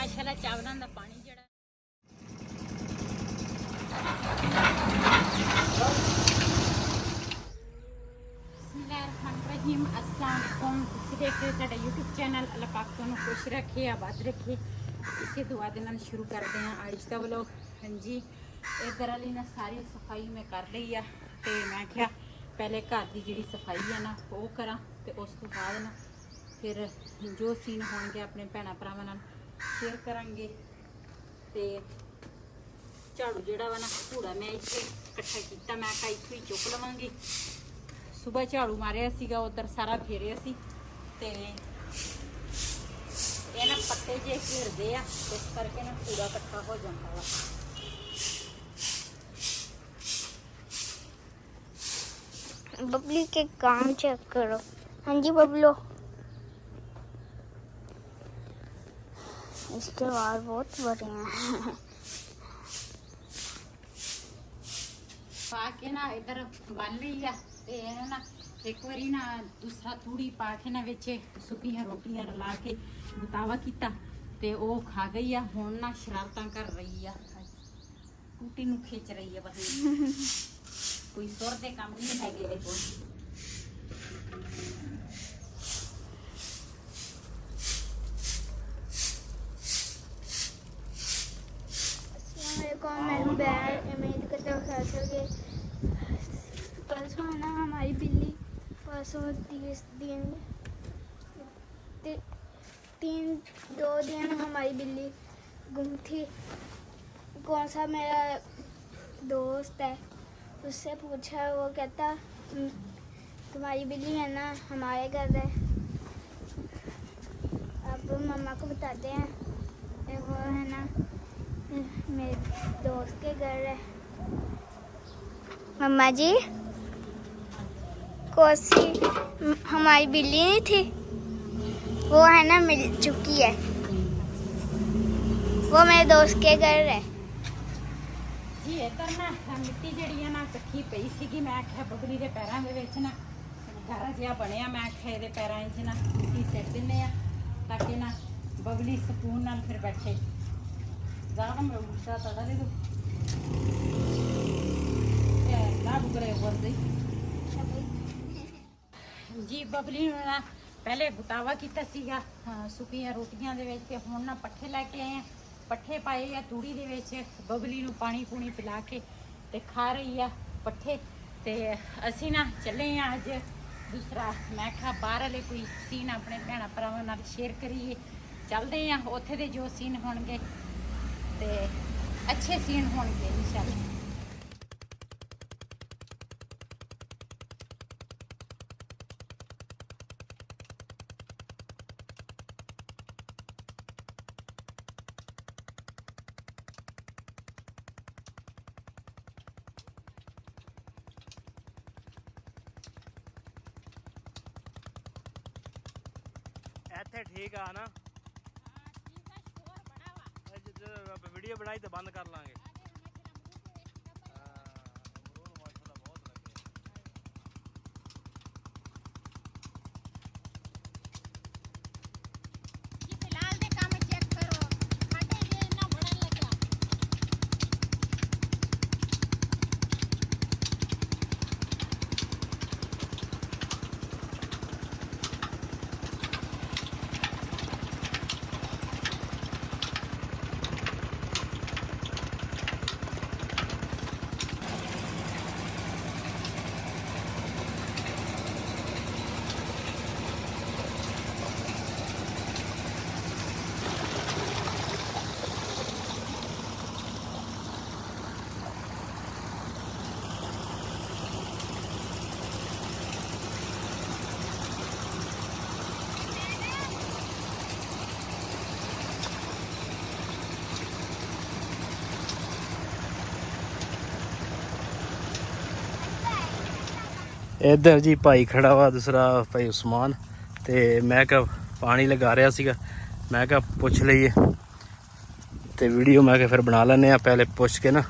माशाल्लाह चावलों का पानी जड़ा अस्सलाम तुसीं देख रहे हो साडा यूट्यूब चैनल। अल्लाह पाक तुहानूं खुश रखे आबाद रखे। इसे दुआ दे नाल शुरू करते हैं आज का व्लॉग। हाँ जी इधर वाली ना सारी सफाई मैं कर ली है तो मैं क्या पहले घर की जी सफाई है ना वो करा तो उस तो बाद ना फिर जो सीन होंगे अपने भैन भरावां नाल शेयर करांगे। तो झाड़ू जिहड़ा वा ना कूड़ा मैं इत्थे इकट्ठा किया मैं कहा इत्थों ही चुक लवांगी। सुबह झाड़ू मारिया सीगा उधर सारा फेरिया सी ते ये ना पत्ते जे घेरदे आ इस करके ना कूड़ा इकट्ठा हो जाता वा। बबली के काम चेक करो। हाँ जी बबलो इसके बाल बहुत बड़े हैं। पाके ना इधर बन ली है ते ना एक बारी ना दूसरा तूड़ी पा के ना विच सुक्कियां रोटियां रला के गुतावा किया ते वो खा गई है। हुण ना शरारतां कर रही है टूटी नूं खिच रही है बस कोई सुर दे काम नहीं है ये कोई। मैं उम्मीद करता हूँ परसों है ना हमारी बिल्ली परसों 30 दिन 2 दिन हमारी बिल्ली गुम थी। कौन सा मेरा दोस्त है उससे पूछा वो कहता तुम्हारी बिल्ली है ना हमारे घर है। अब मम्मा को बताते हैं वो है ना मेरे दोस्त के घर है। मम्मा जी कोसी हमारी बिल्ली नहीं थी वो है ना मिल चुकी है वो मेरे दोस्त के घर है जी। इधर ना मिट्टी जी ना इकट्ठी पई सी मैं आख्या बबली के पैरों के ना गारा जिहा बनया मैं आख्या ये पैरों ना मिट्टी सिट दिने ताकि ना बबली सकून नाल फिर बैठे। ज़्यादा मैं उल्टा तड़ा दे दो ना बुगरे ऊपर से जी बबली ना पहले गुतावा किया सीगा सुक्कियां रोटियां दे विच ते हुण ना पट्ठे लैके आए हैं पट्ठे पाए आ तूड़ी दे विच बबली नूं पानी पूनी पिला के ते खा रही आ पट्ठे। ते असीं ना चले आ अज दूसरा मैं कहा बाहर वाले कोई सीन अपने भैन भरावां नाल शेयर करिए। चलते हैं उत्थे दे जो सीन होणगे ते अच्छे सीन होणगे इंशाअल्लाह। ਇੱਥੇ ਠੀਕ ਆ ਨਾ वीडियो बनाई तो बंद कर लांगे। इधर जी भाई खड़ा हुआ दूसरा भाई उस्मान ते मैं क्या पानी लगा रहा सीगा मैं क्या पुछ लीए ते वीडियो मैं क्या फिर बना लेने पहले पुछ के ना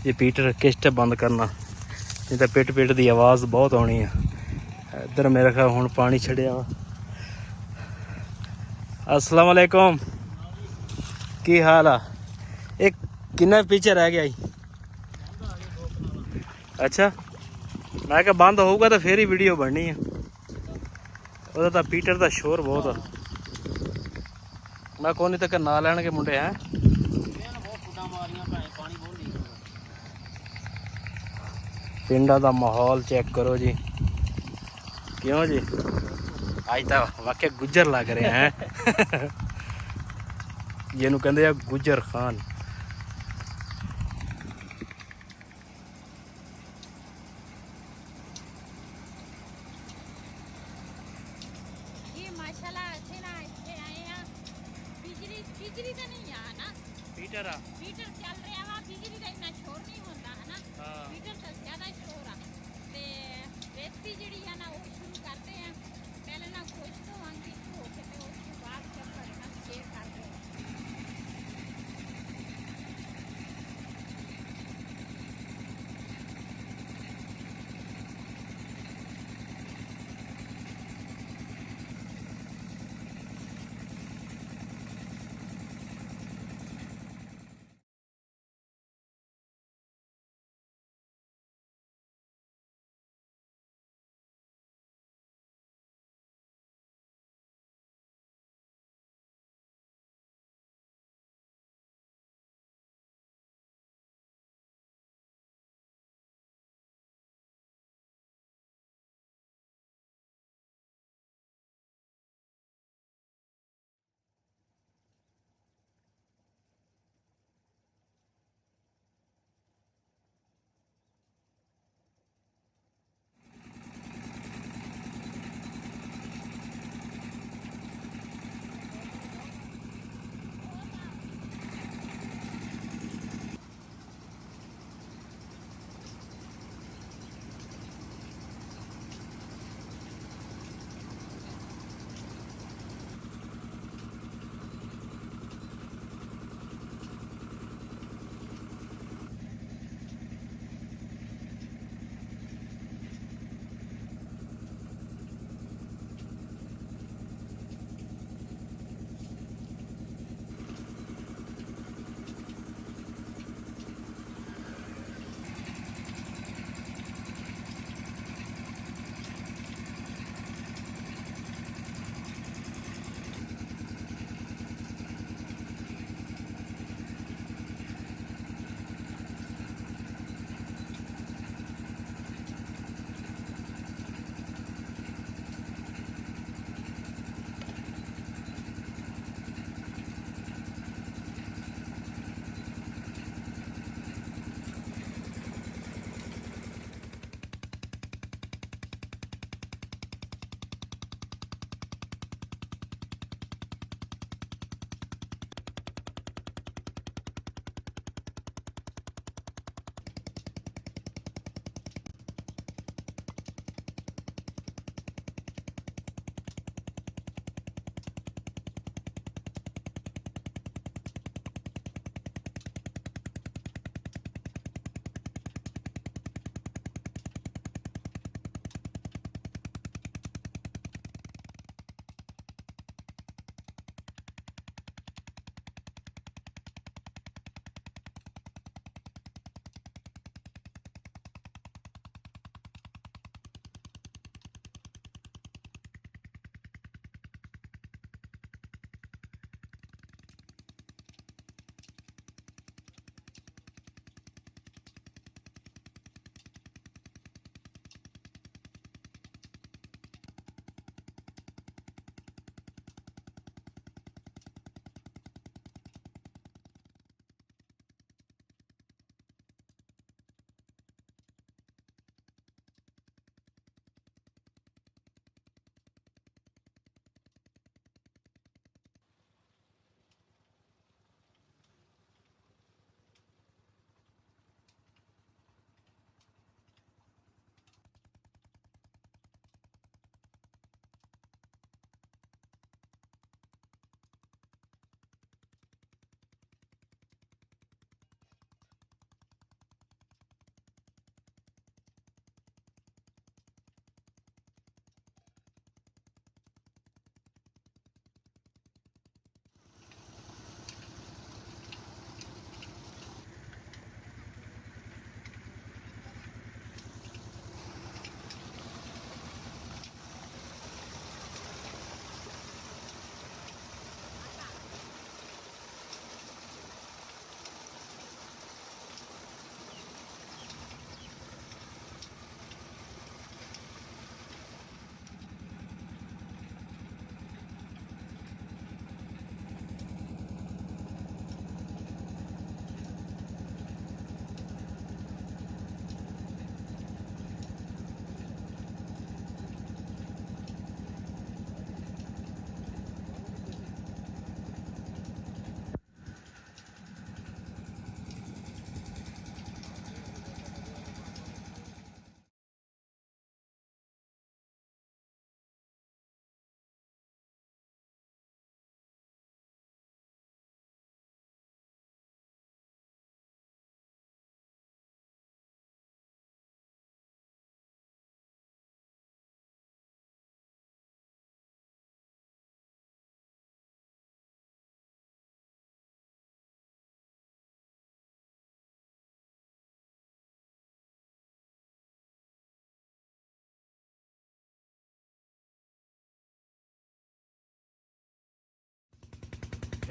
ये पीटर किस्ट बंद करना नहीं तो पिट पिट की आवाज़ बहुत आनी है। इधर मेरा ख्याल हुण पानी छड़िया वा। अस्सलाम वालेकुम ਕੀ ਹਾਲ ਆ? ਇਹ ਕਿੰਨਾ ਪਿੱਛੇ ਰਹਿ ਗਿਆ ਜੀ? ਅੱਛਾ, ਮੈਂ ਕਿਹਾ ਬੰਦ ਹੋਊਗਾ ਤਾਂ ਫੇਰ ਹੀ ਵੀਡੀਓ ਬਣਨੀ ਆ। ਉਹਦਾ ਤਾਂ ਪੀਟਰ ਦਾ ਸ਼ੋਰ ਬਹੁਤ ਆ। ਮੈਂ ਕੋਨੀ ਤੱਕ ਨਾ ਲੈਣਗੇ ਮੁੰਡੇ ਹੈ। ਪਿੰਡਾਂ ਦਾ ਮਾਹੌਲ ਚੈੱਕ ਕਰੋ ਜੀ। ਕਿਉਂ ਜੀ, ਅੱਜ ਤਾਂ ਵਾਕਿਆ ਗੁੱਜਰ ਲੱਗ ਰਿਹਾ ਹੈ। ਜਿਹਨੂੰ ਕਹਿੰਦੇ ਆ ਗੁੱਜਰ ਖਾਨ। ਇਹ ਮਾਸ਼ਾਅੱਲਾ ਅਸੀਂ ਨਾ ਇੱਥੇ ਆਏ ਆ। ਬਿਜਲੀ ਤਾਂ ਨਹੀਂ ਆ ਨਾ। ਪੀਟਰ ਆ। ਮੀਟਰ ਚੱਲ ਰਿਹਾ ਵਾ, ਬਿਜਲੀ ਦਾ ਇੰਨਾ ਸ਼ੋਰ ਨਹੀਂ ਹੁੰਦਾ ਹਨਾ। ਮੀਟਰ ਤਾਂ ਜ਼ਿਆਦਾ ਸ਼ੋਰ ਆ। ਤੇ ਰੈਸਪੀ ਜਿਹੜੀ ਆ ਨਾ ਉਹ ਸ਼ੁਰੂ ਕਰਦੇ ਆ। ਪਹਿਲੇ ਨਾ ਖੁਸ਼ ਹੋਵਾਂਗੀ ਹੋ ਕੇ ਤੇ ਉਸ ਤੋਂ ਬਾਅਦ ਫਿਰ ਤੁਹਾਡੇ ਨਾਲ ਸ਼ੇਅਰ ਕਰਦੇ ਆ।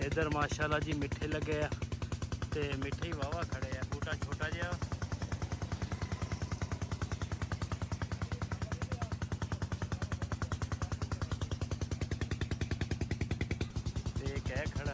ਇੱਧਰ ਮਾਸ਼ਾਅੱਲਾ ਜੀ ਮਿੱਠੇ ਲੱਗੇ ਆ ਤੇ ਮਿੱਠੇ ਹੀ ਵਾਵਾ ਖੜੇ ਆ। ਬੂਟਾ ਛੋਟਾ ਜਿਹਾ ਤੇ ਇੱਕ ਹੈ ਖੜਾ।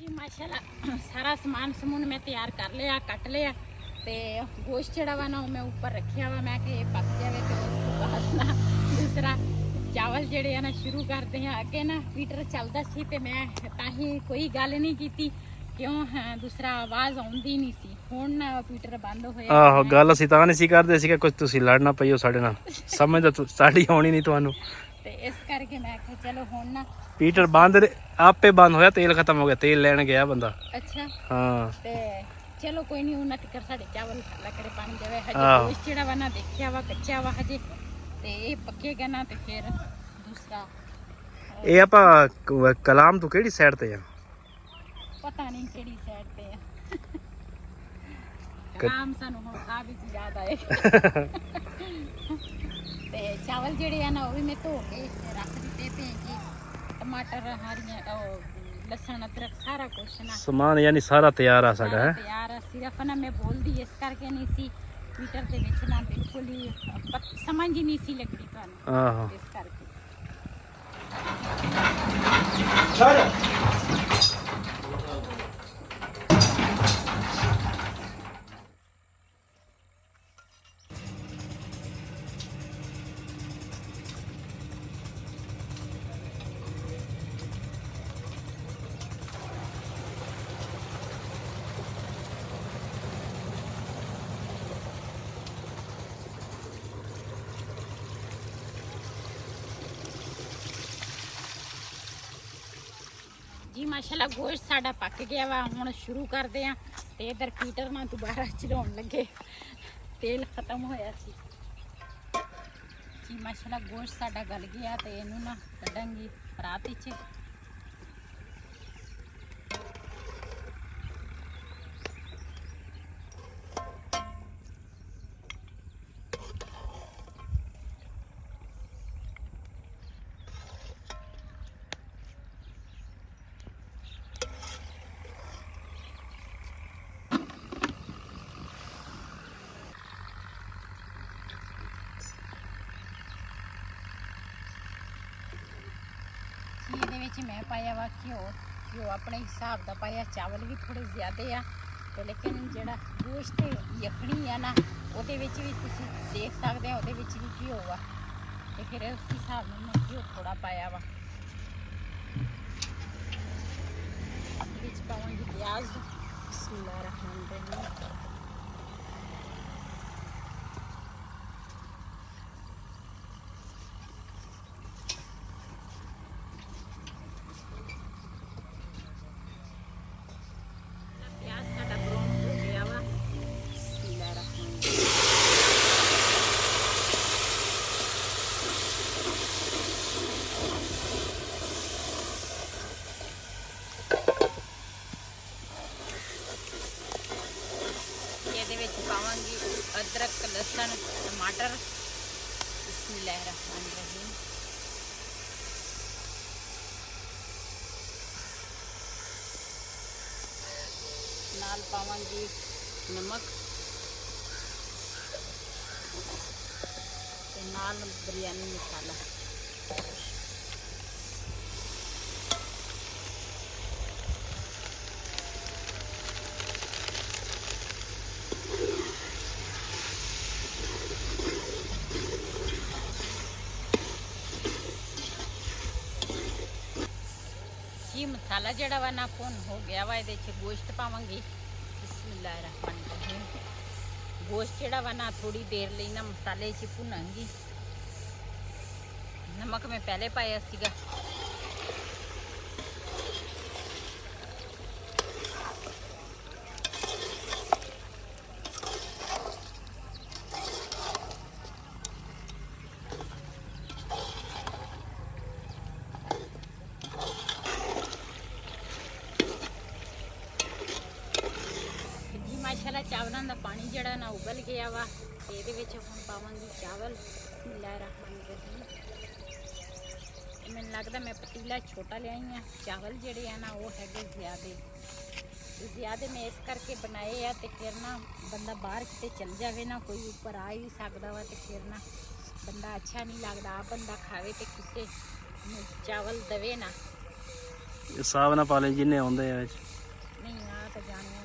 जी माशाल्लाह सारा समान समून मैं तैयार कर लिया, कट लिया ते गोश्त जड़ा वा ना मैं ऊपर रखिया वा, मैं कि पक जाए तो उसको बाद ना दूसरा चावल जड़े ना शुरू करते हैं। अगे ना हीटर चलता सी ते मैं ताही कोई गल नहीं की क्यों दूसरा आवाज़ आउंदी नहीं सी। हुण ना हीटर बंद होया। आहो गल ਅਸੀਂ ਤਾਂ ਨਹੀਂ ਸੀ ਕਰਦੇ ਸੀ ਕਿ ਕੁਝ ਤੁਸੀਂ ਲੜਨਾ ਪਈਓ ਸਾਡੇ ਨਾਲ, ਸਮਝ ਤਾਂ ਸਾਡੀ ਆਉਣੀ ਨਹੀਂ ਤੁਹਾਨੂੰ ਤੇ ਇਸ ਕਰਕੇ ਮੈਂ ਕਿਹਾ ਚਲੋ ਹੁਣ ਨਾ ਹੀਟਰ ਬੰਦ ਆਪੇ ਬੰਦ ਹੋਇਆ, ਤੇਲ ਖਤਮ ਹੋ ਗਿਆ, ਤੇਲ ਲੈਣ ਗਿਆ ਬੰਦਾ। ਅੱਛਾ ਹਾਂ ਤੇ ਚਲੋ ਕੋਈ ਨਹੀਂ, ਉਹਨਾਂ ਤੱਕ ਸਾਡੇ ਚਾਵਲ ਖਾਲਾ ਕਰੇ ਪਾਣੀ ਦੇਵੇ। ਹਜੇ ਗੋਸ਼ਤ ਜਿਹੜਾ ਵਾ ਨਾ ਦੇਖਿਆ ਵਾ ਕੱਚਾ ਵਾ ਹਜੇ, ਤੇ ਇਹ ਪੱਕੇਗਾ ਨਾ ਤੇ ਫਿਰ ਦੂਸਰਾ ਇਹ ਆਪਾਂ ਕਲਾਮ ਤੋਂ ਕਿਹੜੀ ਸਾਈਡ ਤੇ ਆ? ਪਤਾ ਨਹੀਂ ਕਿਹੜੀ ਸਾਈਡ ਤੇ ਆ। ਕਲਾਮ ਸਾਨੂੰ ਹੁਣ ਖਾ ਵੀ ਯਾਦ ਆਏ। ਤੇ ਚਾਵਲ ਜਿਹੜੇ ਆ ਨਾ ਉਹ ਵੀ ਮੈਂ ਧੋ ਕੇ ਰੱਖ ਦਿੱਤੇ ਤੇ ਜੀ, ਟਮਾਟਰ ਹਰੀਆਂ ਲਸਣ ਅਦਰਕ ਸਾਰਾ ਕੁਛ ਨਾ ਸਮਾਨ ਯਾਨੀ ਸਾਰਾ ਤਿਆਰ ਆ ਸਾਡਾ ਹੈ ਤਿਆਰ ਆ। ਸਿਰਫ ਨਾ ਮੈਂ ਬੋਲਦੀ ਇਸ ਕਰਕੇ ਨਹੀਂ ਸੀ ਮੀਟਰ ਦੇ ਵਿੱਚ ਨਾ ਬਿਲਕੁਲ ਹੀ ਸਮਝ ਹੀ ਨਹੀਂ ਸੀ ਲੱਗਦੀ ਤੁਹਾਨੂੰ। ਆਹੋ ਇਸ ਕਰਕੇ ਜੀ ਮਾਸ਼ਾਅੱਲਾ ਗੋਸ਼ਤ ਸਾਡਾ ਪੱਕ ਗਿਆ ਵਾ। ਹੁਣ ਸ਼ੁਰੂ ਕਰਦੇ ਆ। ਤੇ ਇਧਰ ਪੀਟਰ ਨਾਲ ਦੁਬਾਰਾ ਚਲਾਉਣ ਲੱਗੇ, ਤੇਲ ਖਤਮ ਹੋਇਆ ਸੀ ਜੀ। ਮਾਸ਼ਾਅੱਲਾ ਗੋਸ਼ਤ ਸਾਡਾ ਗਲ ਗਿਆ ਤੇ ਇਹਨੂੰ ਨਾ ਕੱਢਾਂਗੀ ਪਰਾਤ ਵਿੱਚ। ਇਹਦੇ ਵਿੱਚ ਮੈਂ ਪਾਇਆ ਵਾ ਘਿਓ ਆਪਣੇ ਹਿਸਾਬ ਦਾ ਪਾਇਆ। ਚਾਵਲ ਵੀ ਥੋੜੇ ਜ਼ਿਆਦੇ ਆ ਤੇ ਲੇਕਿਨ ਜਿਹੜਾ ਗੋਸ਼ਤ ਯਖਣੀ ਆ ਨਾ ਉਹਦੇ ਵਿੱਚ ਵੀ ਤੁਸੀਂ ਦੇਖ ਸਕਦੇ ਆ, ਉਹਦੇ ਵਿੱਚ ਵੀ ਘਿਓ ਆ ਤੇ ਫਿਰ ਉਸ ਹਿਸਾਬ ਨਾਲ ਮੈਂ ਘਿਓ ਥੋੜਾ ਪਾਇਆ ਵਾ। ਵਿੱਚ ਪਾਵਾਂਗੀ ਪਿਆਜ਼। ਬਿਸਮਿਲ੍ਲਾਹਿਰ ਰਹਿਮਾਨਿਰ ਰਹੀਮ। ਇਹਦੇ ਵਿੱਚ ਪਾਵਾਂਗੀ ਅਦਰਕ, ਲਸਣ, ਟਮਾਟਰ। ਬਿਸਮਿਲ੍ਲਾਹਿਰ ਰਹਿਮਾਨਿਰ ਰਹੀਮ। ਨਾਲ ਪਾਵਾਂਗੀ ਨਮਕ ਤੇ ਨਾਲ ਬਿਰਯਾਨੀ ਮਸਾਲਾ। ਜੀ ਮਸਾਲਾ ਜਿਹੜਾ ਵਾ ਨਾ ਭੁੰਨ ਹੋ ਗਿਆ ਵਾ। ਇਹਦੇ 'ਚ ਗੋਸ਼ਤ ਪਾਵਾਂਗੀ। ਬਿਸਮਿਲ੍ਲਾਹਿਰ ਰਹਿਮਾਨਿਰ ਰਹੀਮ। ਗੋਸ਼ਤ ਜਿਹੜਾ ਵਾ ਨਾ ਥੋੜੀ ਦੇਰ ਲਈ ਨਾ ਮਸਾਲੇ 'ਚ ਭੁੰਨਾਂਗੀ। ਨਮਕ ਮੈਂ ਪਹਿਲੇ ਪਾਇਆ ਸੀਗਾ। ਮਾਸ਼ਾਅੱਲਾ ਚਾਵਲਾਂ ਦਾ ਪਾਣੀ ਜਿਹੜਾ ਨਾ ਉਬਲ ਗਿਆ ਵਾ ਤੇ ਇਹਦੇ ਵਿੱਚ ਹੁਣ ਪਾਵਾਂਗੀ ਚਾਵਲ। ਬਿਸਮਿਲ੍ਲਾਹਿਰ ਰਹਿਮਾਨਿਰ ਰਹੀਮ। ਮੈਨੂੰ ਲੱਗਦਾ ਮੈਂ ਪਤੀਲਾ ਛੋਟਾ ਲਿਆਈ ਆ। ਚਾਵਲ ਜਿਹੜੇ ਆ ਨਾ ਉਹ ਹੈਗੇ ਜ਼ਿਆਦੇ ਮੈਂ ਇਸ ਕਰਕੇ ਬਣਾਏ ਆ ਤੇ ਫਿਰ ਨਾ ਬੰਦਾ ਬਾਹਰ ਕਿਤੇ ਚਲ ਜਾਵੇ ਨਾ, ਕੋਈ ਉੱਪਰ ਆ ਹੀ ਸਕਦਾ ਵਾ ਤੇ ਫਿਰ ਨਾ ਬੰਦਾ ਅੱਛਾ ਨਹੀਂ ਲੱਗਦਾ। ਆ ਬੰਦਾ ਖਾਵੇ ਤੇ ਕਿਸੇ ਨੂੰ ਚਾਵਲ ਦੇਵੇ ਨਾ। ਹਿਸਾਬ ਨਾਲ ਪਾ ਲੈ ਜਿੰਨੇ ਆਉਂਦੇ ਆ ਵਿੱਚ। ਨਹੀਂ ਆ ਤਾਂ ਜਾਣਿਆ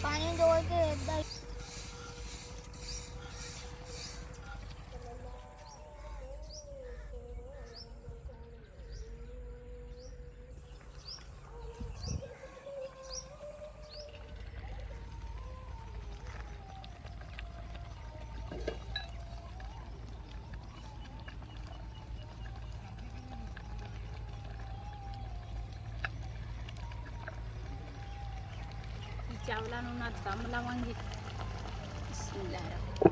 ਪਾਣੀ ਡੋਲ ਕੇ ਏਦਾਂ ਚਾਵਲਾਂ ਨੂੰ ਨਾ ਦਮ ਲਾਵਾਂਗੀ। ਬਿਸਮਿਲ੍ਲਾਹਿਰ ਰਹਿਮਾਨਿਰ